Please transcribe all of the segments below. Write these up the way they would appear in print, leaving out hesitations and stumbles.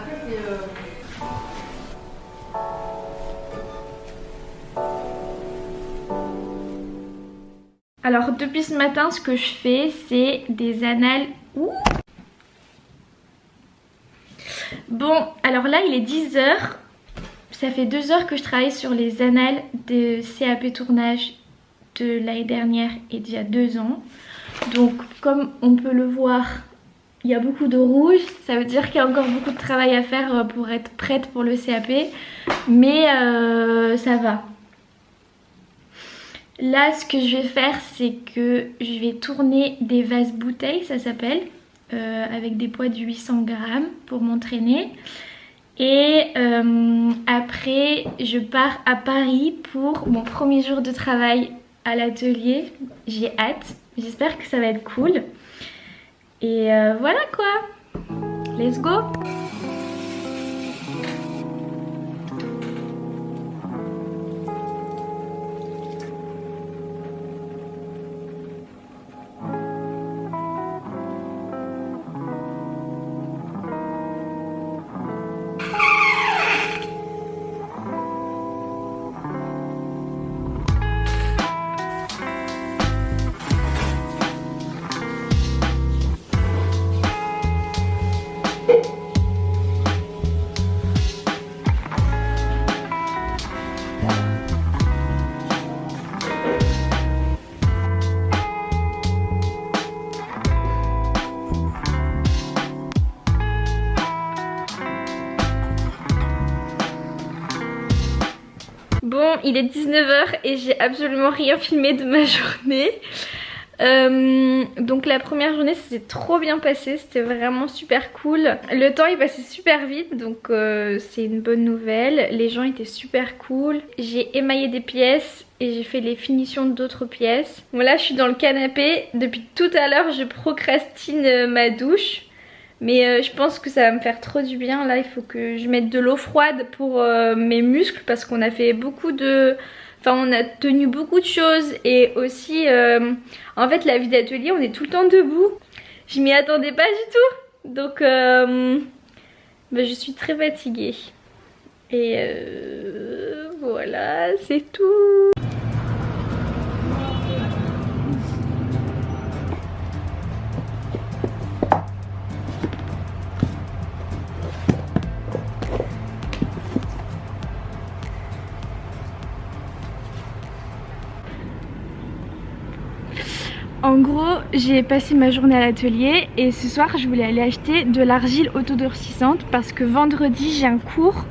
Après, c'est. Alors depuis ce matin, ce que je fais, c'est des annales. Ouh. Bon, alors là il est 10 h. Ça fait 2 heures que je travaille sur les annales de CAP tournage de l'année dernière et d'il y a 2 ans. Donc comme on peut le voir, il y a beaucoup de rouge. Ça veut dire qu'il y a encore beaucoup de travail à faire pour être prête pour le CAP. Mais ça va. Là, ce que je vais faire, c'est que je vais tourner des vases bouteilles, ça s'appelle, avec des poids de 800 grammes pour m'entraîner. Et après, je pars à Paris pour mon premier jour de travail à l'atelier. J'ai hâte, j'espère que ça va être cool. Et voilà quoi, let's go! Bon, il est 19 h et j'ai absolument rien filmé de ma journée. Donc la première journée ça s'est trop bien passé, c'était vraiment super cool. Le temps est passé super vite, donc c'est une bonne nouvelle. Les gens étaient super cool. J'ai émaillé des pièces et j'ai fait les finitions d'autres pièces. Bon là je suis dans le canapé, depuis tout à l'heure je procrastine ma douche. Mais je pense que ça va me faire trop du bien. Là il faut que je mette de l'eau froide pour mes muscles parce qu'on a fait beaucoup de... Enfin on a tenu beaucoup de choses et aussi en fait la vie d'atelier on est tout le temps debout. Je m'y attendais pas du tout. Donc bah, je suis très fatiguée. Et voilà c'est tout. En gros, j'ai passé ma journée à l'atelier et ce soir je voulais aller acheter de l'argile autodurcissante parce que vendredi j'ai un cours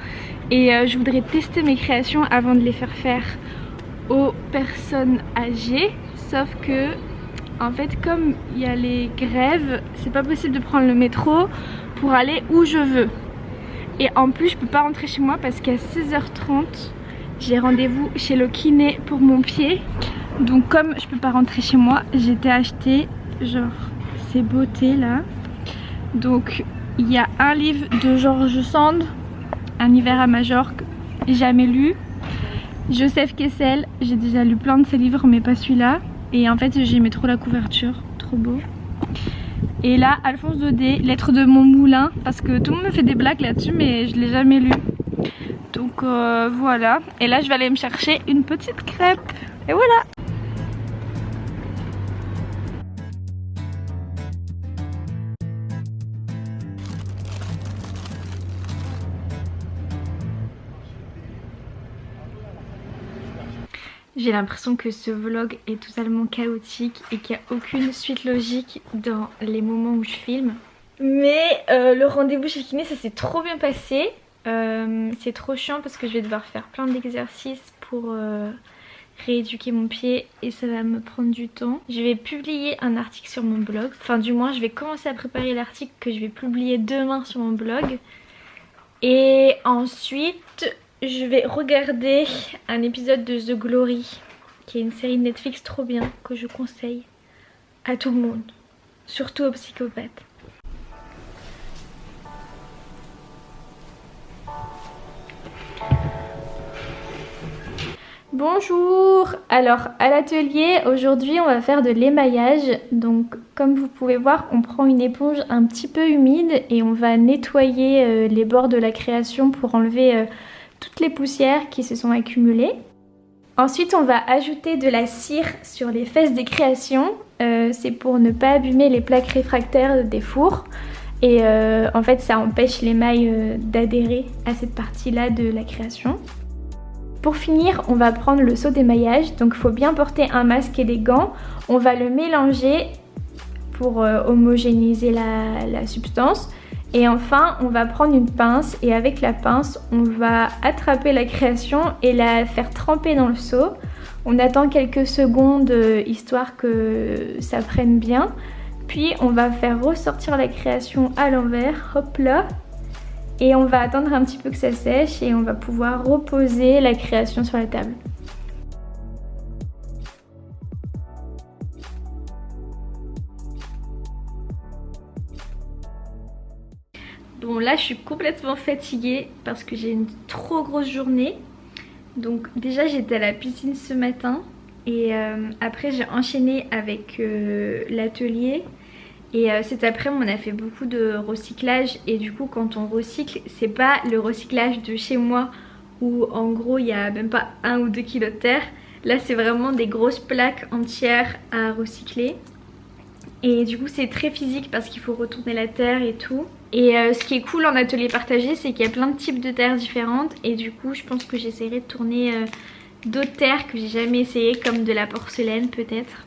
et je voudrais tester mes créations avant de les faire aux personnes âgées. Sauf que en fait comme il y a les grèves, c'est pas possible de prendre le métro pour aller où je veux. Et en plus je peux pas rentrer chez moi parce qu'à 16h30 j'ai rendez-vous chez le kiné pour mon pied. Donc comme je peux pas rentrer chez moi, j'ai été acheter genre ces beautés là. Donc il y a un livre de George Sand, Un hiver à Majorque, jamais lu. Joseph Kessel, j'ai déjà lu plein de ses livres mais pas celui-là. Et en fait j'aimais trop la couverture, trop beau. Et là Alphonse Daudet, Lettre de mon moulin, parce que tout le monde me fait des blagues là-dessus mais je l'ai jamais lu. Donc voilà. Et là je vais aller me chercher une petite crêpe. Et voilà. J'ai l'impression que ce vlog est totalement chaotique et qu'il n'y a aucune suite logique dans les moments où je filme. Mais le rendez-vous chez le kiné ça s'est trop bien passé. C'est trop chiant parce que je vais devoir faire plein d'exercices pour rééduquer mon pied et ça va me prendre du temps. Je vais publier un article sur mon blog. Enfin du moins je vais commencer à préparer l'article que je vais publier demain sur mon blog. Et ensuite je vais regarder un épisode de The Glory, qui est une série de Netflix trop bien, que je conseille à tout le monde, surtout aux psychopathes. Bonjour! Alors à l'atelier aujourd'hui on va faire de l'émaillage. Donc comme vous pouvez voir on prend une éponge un petit peu humide et on va nettoyer les bords de la création pour enlever toutes les poussières qui se sont accumulées. Ensuite on va ajouter de la cire sur les fesses des créations. C'est pour ne pas abîmer les plaques réfractaires des fours. Et en fait ça empêche l'émail d'adhérer à cette partie là de la création. Pour finir, on va prendre le seau d'émaillage, donc il faut bien porter un masque et des gants. On va le mélanger pour homogénéiser la substance. Et enfin, on va prendre une pince et avec la pince, on va attraper la création et la faire tremper dans le seau. On attend quelques secondes histoire que ça prenne bien. Puis on va faire ressortir la création à l'envers, hop là. Et on va attendre un petit peu que ça sèche et on va pouvoir reposer la création sur la table. Bon là je suis complètement fatiguée parce que j'ai une trop grosse journée. Donc déjà j'étais à la piscine ce matin et après j'ai enchaîné avec l'atelier. Et cet après-midi on a fait beaucoup de recyclage et du coup quand on recycle c'est pas le recyclage de chez moi où en gros il y a même pas 1 ou 2 kilos de terre. Là c'est vraiment des grosses plaques entières à recycler et du coup c'est très physique parce qu'il faut retourner la terre et tout. Et ce qui est cool en atelier partagé c'est qu'il y a plein de types de terres différentes et du coup je pense que j'essaierai de tourner d'autres terres que j'ai jamais essayé comme de la porcelaine peut-être.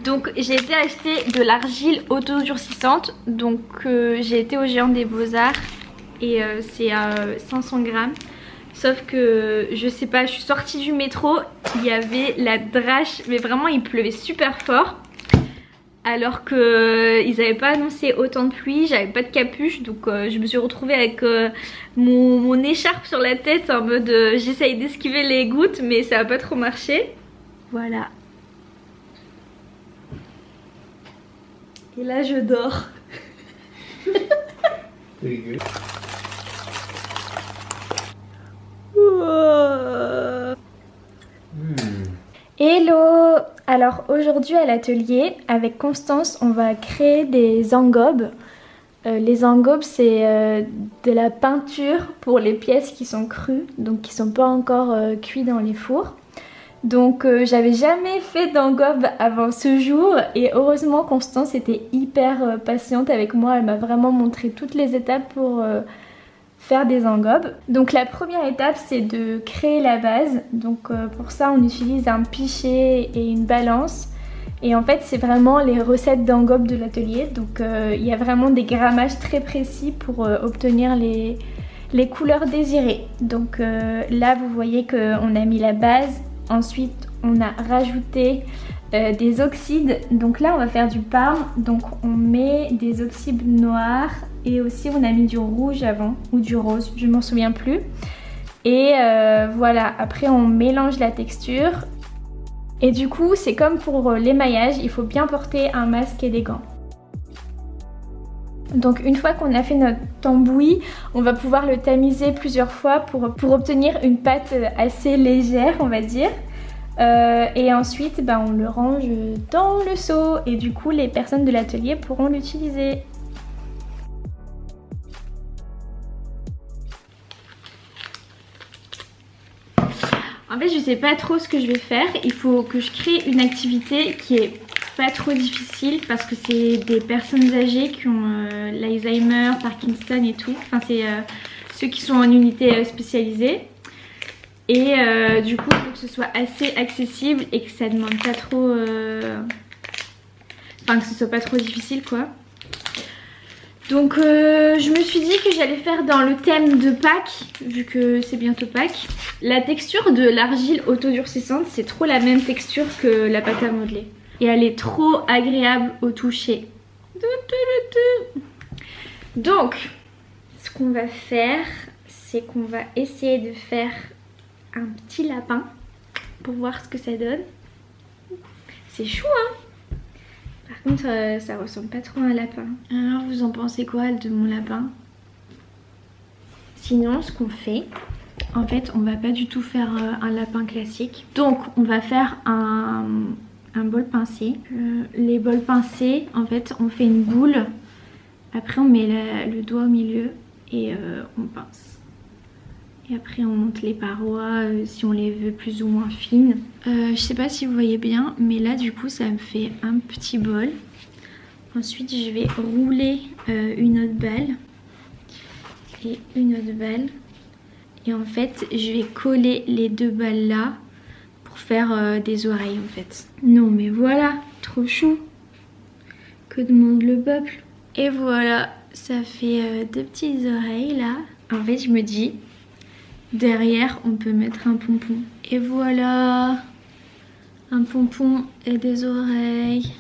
Donc j'ai été acheter de l'argile auto-durcissante. Donc j'ai été au Géant des Beaux-Arts et c'est à 500 grammes. Sauf que je sais pas, je suis sortie du métro, il y avait la drache, mais vraiment il pleuvait super fort. Alors qu'ils n'avaient pas annoncé autant de pluie, j'avais pas de capuche. Donc je me suis retrouvée avec mon écharpe sur la tête en mode j'essaye d'esquiver les gouttes mais ça a pas trop marché. Voilà. Et là je dors. Hello! Alors aujourd'hui à l'atelier avec Constance on va créer des engobes. Les engobes c'est de la peinture pour les pièces qui sont crues, donc qui sont pas encore cuites dans les fours. Donc j'avais jamais fait d'engobe avant ce jour et heureusement Constance était hyper patiente avec moi, elle m'a vraiment montré toutes les étapes pour faire des engobes. Donc la première étape c'est de créer la base, donc pour ça on utilise un pichet et une balance et en fait c'est vraiment les recettes d'engobes de l'atelier, donc il y a vraiment des grammages très précis pour obtenir les couleurs désirées. Donc là vous voyez qu'on a mis la base. Ensuite on a rajouté des oxydes, donc là on va faire du parme, donc on met des oxydes noirs et aussi on a mis du rouge avant ou du rose, je m'en souviens plus. Et voilà, après on mélange la texture et du coup c'est comme pour l'émaillage, il faut bien porter un masque et des gants. Donc une fois qu'on a fait notre tambouille, on va pouvoir le tamiser plusieurs fois pour obtenir une pâte assez légère on va dire. Et ensuite on le range dans le seau et du coup les personnes de l'atelier pourront l'utiliser. En fait je sais pas trop ce que je vais faire, il faut que je crée une activité qui est pas trop difficile parce que c'est des personnes âgées qui ont l'Alzheimer, Parkinson et tout. Enfin c'est ceux qui sont en unité spécialisée. Et du coup il faut que ce soit assez accessible et que ça demande pas trop... Enfin que ce soit pas trop difficile quoi. Donc je me suis dit que j'allais faire dans le thème de Pâques, vu que c'est bientôt Pâques. La texture de l'argile autodurcissante c'est trop la même texture que la pâte à modeler. Et elle est trop agréable au toucher. Donc, ce qu'on va faire, c'est qu'on va essayer de faire un petit lapin pour voir ce que ça donne. C'est chou hein. Par contre, ça ressemble pas trop à un lapin. Alors, vous en pensez quoi de mon lapin? Sinon, ce qu'on fait, En fait, on va pas du tout faire un lapin classique. Donc, on va faire un bol pincé. Les bols pincés, en fait, on fait une boule. Après, on met le doigt au milieu et on pince. Et après, on monte les parois si on les veut plus ou moins fines. Je sais pas si vous voyez bien, mais là, du coup, ça me fait un petit bol. Ensuite, je vais rouler une autre balle et une autre balle. Et en fait, je vais coller les deux balles là pour faire des oreilles en fait. Non mais voilà, trop chou. Que demande le peuple? Et voilà, ça fait deux petites oreilles là. En fait, je me dis, derrière, on peut mettre un pompon. Et voilà, un pompon et des oreilles.